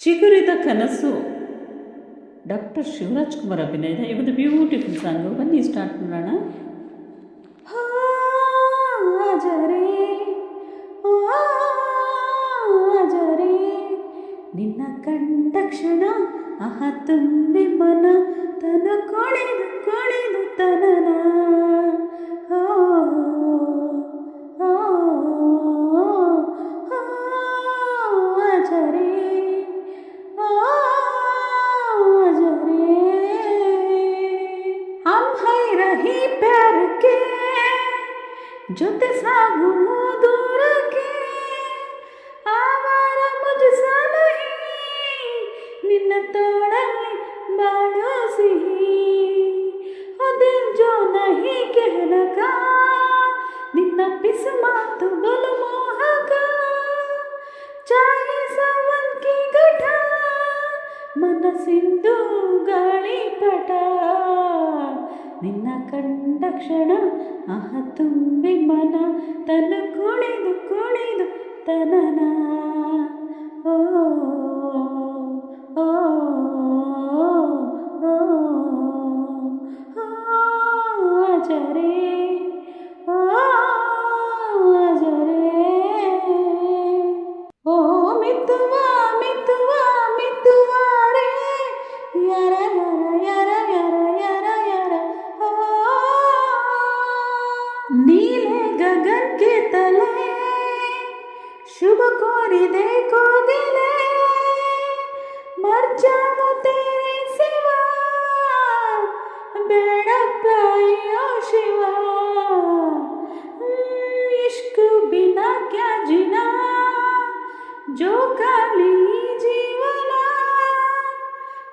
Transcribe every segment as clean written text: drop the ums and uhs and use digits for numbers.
ಚಿಗುರಿದ ಕನಸು ಡಾಕ್ಟರ್ ಶಿವರಾಜ್ ಕುಮಾರ್ ಅಭಿನಯದ ಇವತ್ತು ಬ್ಯೂಟಿಫುಲ್ ಸಾಂಗು. ಬನ್ನಿ ಸ್ಟಾರ್ಟ್ ಮಾಡೋಣ. ಹಾಜರೇ ಹಾಜರೇ ನಿನ್ನ ಕಂಡ ಕ್ಷಣ ಆಹ ತುಂಬಿ ಮನ ತನ ಕೊಳೆದು ಕೊಳೆದು ತನನ ಹಾಜರೇ हम है रही प्यार के ಜೊತೆ ಸಾಗುವು ದೂರಕ್ಕೆ ಆವಾರ ಮುಜಸಾ ನಹಿ ನಿನ್ನ ತೋಳಲ್ಲಿ ಬಾಳೋ ಸಿಹಿ ಓ ದಿಲ್ ಜೋ ನಹಿ ಕೆಹಲಕ ನಿನ್ನ ಪಿಸು ಮಾತು ಬಲು ಮೋಹಕ ಚಾಹೆ ಸವಲ್ ಕಿ ಗಠ ಮನಸ್ಸಿಂದು ಗಾಳಿಪಟ ನಿನ್ನ ಕಂಡ ಕ್ಷಣ ಆಹ ತುಂಬಿ ಮನ ತನು ಕುಣಿದು ಕುಣಿದು ತನನ ಓ ಓ ಹಾಜರೇ ಹಾಜರೇ ಓ ಮಿತ್ತುವ ಮಿತ್ತುವ ಮಿತ್ತುವಾರೆ ಯರ ಯರ ಯರ ಯರ ಯರ ಯರ नीले गगन के तले शुभ कोरिदे कोगिले मर जाऊं तेरे सिवा बेड़प्पायो शिवा इश्क बिना क्या जीना जो काली जीवना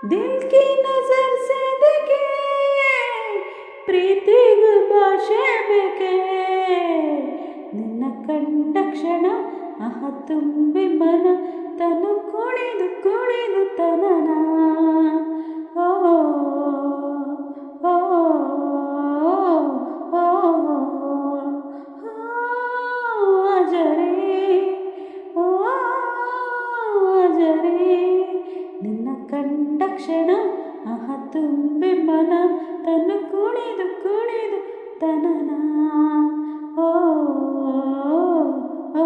दिल की नजर से देखे ಪ್ರೀತಿಗೂ ಭಾಷೆ ಬೇಕೆ ನಿನ್ನ ಕಂಡ ಕ್ಷಣ ಆಹ ತುಂಬಿ ಮನ ತನು ಕುಣಿದು ಕುಣಿದು ತನನ ಓ ಓ ಹಾಜರೇ ಹಾಜರೇ ನಿನ್ನ ಕಂಡ ಕ್ಷಣ ಆಹ ತುಂಬಿ ಮನ ತನು ಕುಣಿದು ಕುಣಿದು ತನನ ಓ ಓ